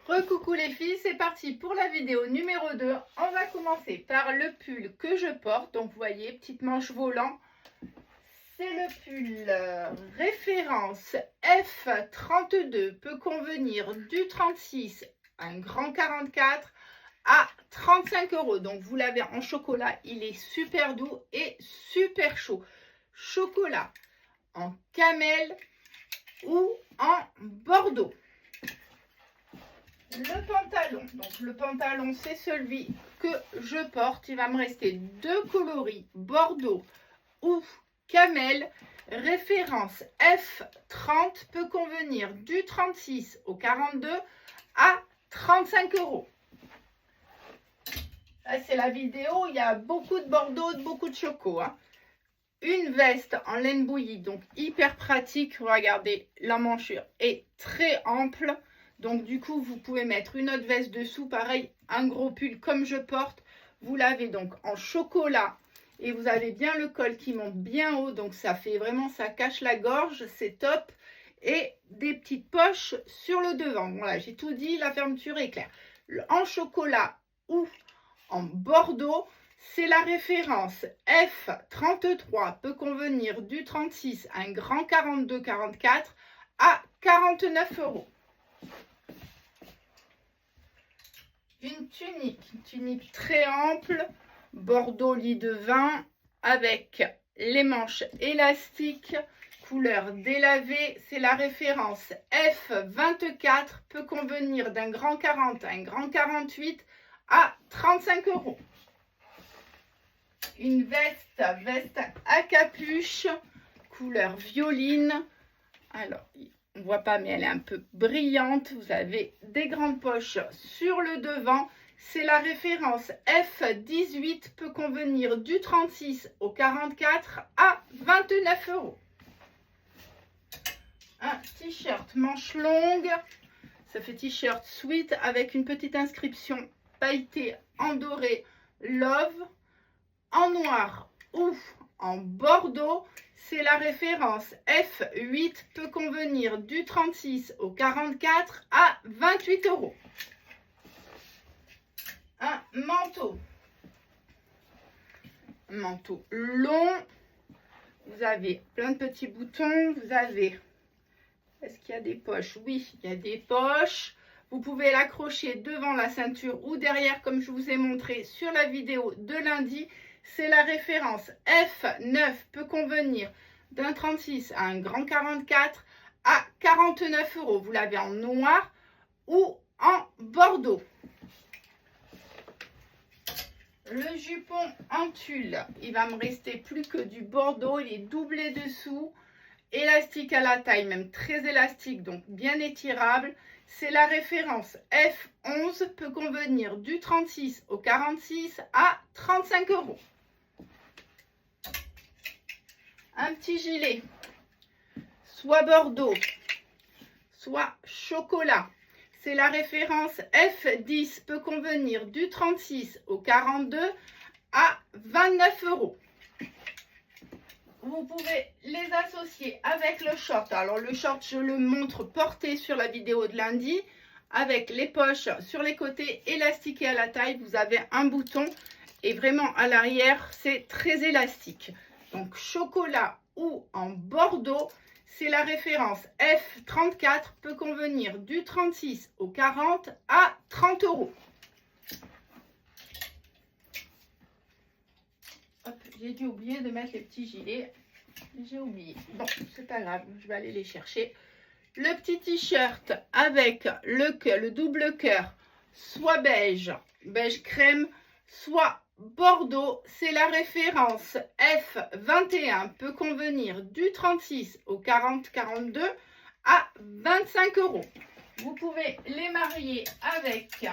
Recoucou les filles, c'est parti pour la vidéo numéro 2. On va commencer par le pull que je porte. Donc vous voyez, petite manche volant. C'est le pull référence F32, peut convenir du 36, un grand 44 à 35 €. Donc vous l'avez en chocolat, il est super doux et super chaud. Chocolat en camel ou en bordeaux. Le pantalon, donc le pantalon c'est celui que je porte, il va me rester deux coloris, bordeaux ou camel, référence F30, peut convenir du 36 au 42 à 35 €. Là c'est la vidéo, il y a beaucoup de bordeaux, beaucoup de choco, hein. Une veste en laine bouillie, donc hyper pratique, regardez, la manchure est très ample. Donc du coup, vous pouvez mettre une autre veste dessous, pareil, un gros pull comme je porte. Vous l'avez donc en chocolat et vous avez bien le col qui monte bien haut. Donc ça fait vraiment, ça cache la gorge, c'est top. Et des petites poches sur le devant. Voilà, j'ai tout dit, la fermeture est claire. En chocolat ou en bordeaux, c'est la référence F33, peut convenir du 36, un grand 42-44 à 49 €. Une tunique très ample, bordeaux lit de vin, avec les manches élastiques, couleur délavée. C'est la référence F24, peut convenir d'un grand 40, un grand 48 à 35 €. Une veste à capuche, couleur violine. Alors, on ne voit pas, mais elle est un peu brillante. Vous avez des grandes poches sur le devant. C'est la référence F18, peut convenir du 36 au 44 à 29 €. Un t-shirt manche longue. Ça fait t-shirt sweat avec une petite inscription pailletée en doré Love. En noir ou en bordeaux, c'est la référence F8, peut convenir du 36 au 44 à 28 €. Un manteau long, vous avez plein de petits boutons, vous avez, est-ce qu'il y a des poches? Oui, il y a des poches. Vous pouvez l'accrocher devant la ceinture ou derrière, comme je vous ai montré sur la vidéo de lundi. C'est la référence F9, peut convenir d'un 36 à un grand 44 à 49 €. Vous l'avez en noir ou en bordeaux. Le jupon en tulle, il va me rester plus que du bordeaux. Il est doublé dessous, élastique à la taille, même très élastique, donc bien étirable. C'est la référence F11, peut convenir du 36 au 46 à 35 €. Un petit gilet, soit bordeaux, soit chocolat. C'est la référence F10, peut convenir du 36 au 42 à 29 €. Vous pouvez les associer avec le short. Alors le short, je le montre porté sur la vidéo de lundi, avec les poches sur les côtés élastiquées à la taille. Vous avez un bouton et vraiment à l'arrière, c'est très élastique. Donc chocolat ou en bordeaux, c'est la référence F34, peut convenir du 36 au 40 à 30 €. J'ai dû oublier de mettre les petits gilets. J'ai oublié. Bon, c'est pas grave, je vais aller les chercher. Le petit t-shirt avec le double cœur, soit beige crème, soit bordeaux, c'est la référence F21, peut convenir du 36 au 40-42 à 25 €. Vous pouvez les marier avec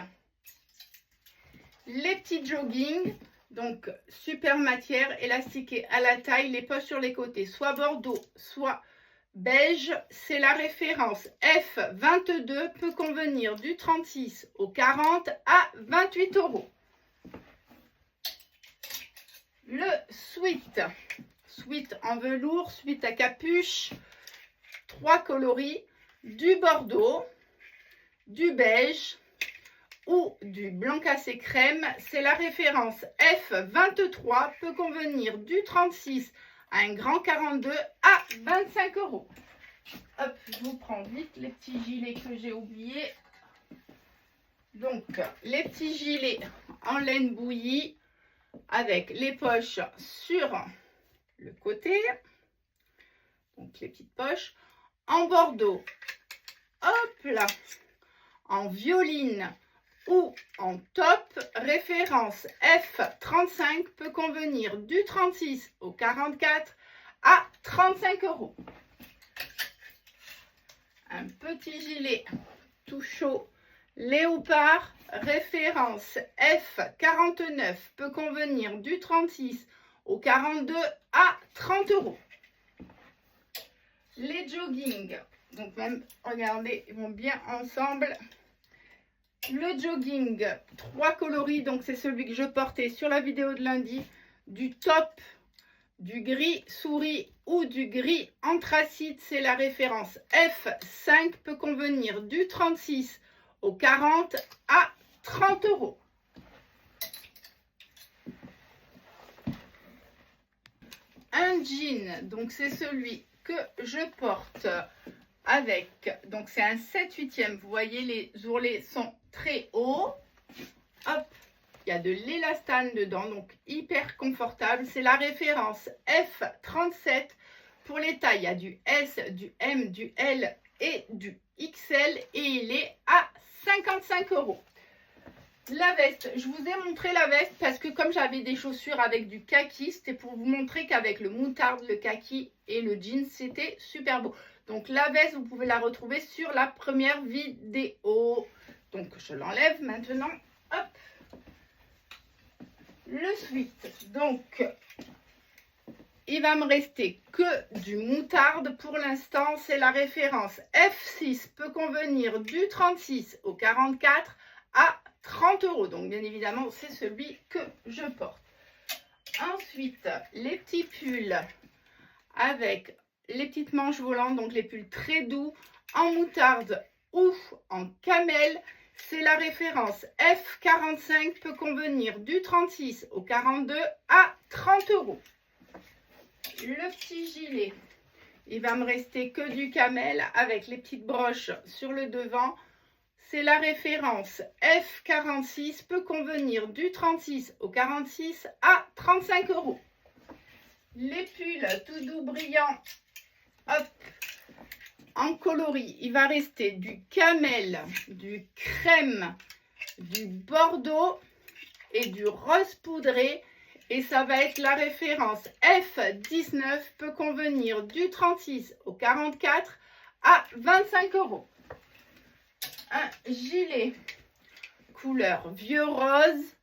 les petits joggings, donc super matière, élastiquée à la taille, les poches sur les côtés, soit bordeaux, soit beige. C'est la référence F22, peut convenir du 36 au 40 à 28 €. Le sweat en velours, sweat à capuche, 3 coloris, du bordeaux, du beige ou du blanc cassé crème. C'est la référence F23, peut convenir du 36 à un grand 42 à 25 €. Hop, je vous prends vite les petits gilets que j'ai oubliés. Donc, les petits gilets en laine bouillie avec les poches sur le côté. Donc, les petites poches. En bordeaux, hop là, en violine ou en top, référence F35, peut convenir du 36 au 44 à 35 €. Un petit gilet tout chaud léopard, référence F49, peut convenir du 36 au 42 à 30 €. Les jogging, donc même, regardez, ils vont bien ensemble. Le jogging, 3 coloris, donc c'est celui que je portais sur la vidéo de lundi, du top, du gris souris ou du gris anthracite, c'est la référence F5, peut convenir du 36 au 40 à 30 €. Un jean, donc c'est celui que je porte avec, donc c'est un 7/8e, vous voyez les ourlets sont très hauts. Hop, il y a de l'élastane dedans, donc hyper confortable. C'est la référence F37 pour les tailles. Il y a du S, du M, du L et du XL et il est à 55 €. La veste, je vous ai montré la veste parce que comme j'avais des chaussures avec du kaki, c'était pour vous montrer qu'avec le moutarde, le kaki et le jean, c'était super beau. Donc la veste, vous pouvez la retrouver sur la première vidéo. Donc je l'enlève maintenant. Hop. Le sweat, donc il va me rester que du moutarde pour l'instant. C'est la référence F6, peut convenir du 36 au 44 à 30 €. Donc bien évidemment, c'est celui que je porte. Ensuite, les petits pulls avec les petites manches volantes, donc les pulls très doux en moutarde ou en camel. C'est la référence F45, peut convenir du 36 au 42 à 30 €. Le petit gilet, il va me rester que du camel avec les petites broches sur le devant. C'est la référence F46, peut convenir du 36 au 46 à 35 €. Les pulls tout doux brillants, hop, en coloris, il va rester du camel, du crème, du bordeaux et du rose poudré. Et ça va être la référence F19, peut convenir du 36 au 44 à 25 €. Un gilet couleur vieux rose,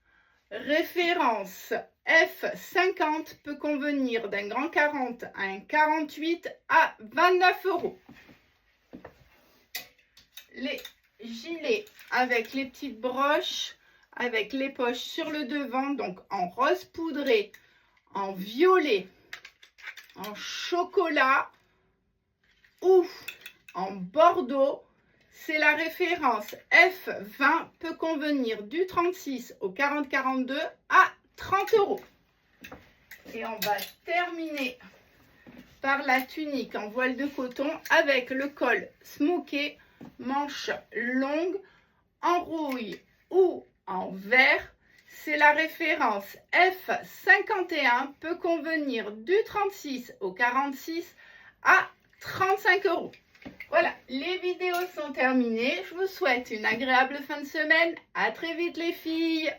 référence F50, peut convenir d'un grand 40 à un 48 à 29 €. Les gilets avec les petites broches, avec les poches sur le devant, donc en rose poudré, en violet, en chocolat ou en bordeaux. C'est la référence F20, peut convenir du 36 au 40-42 à 30 €. Et on va terminer par la tunique en voile de coton avec le col smoké, manche longue, en rouille ou en vert. C'est la référence F51, peut convenir du 36 au 46 à 35 €. Voilà, les vidéos sont terminées. Je vous souhaite une agréable fin de semaine. À très vite les filles.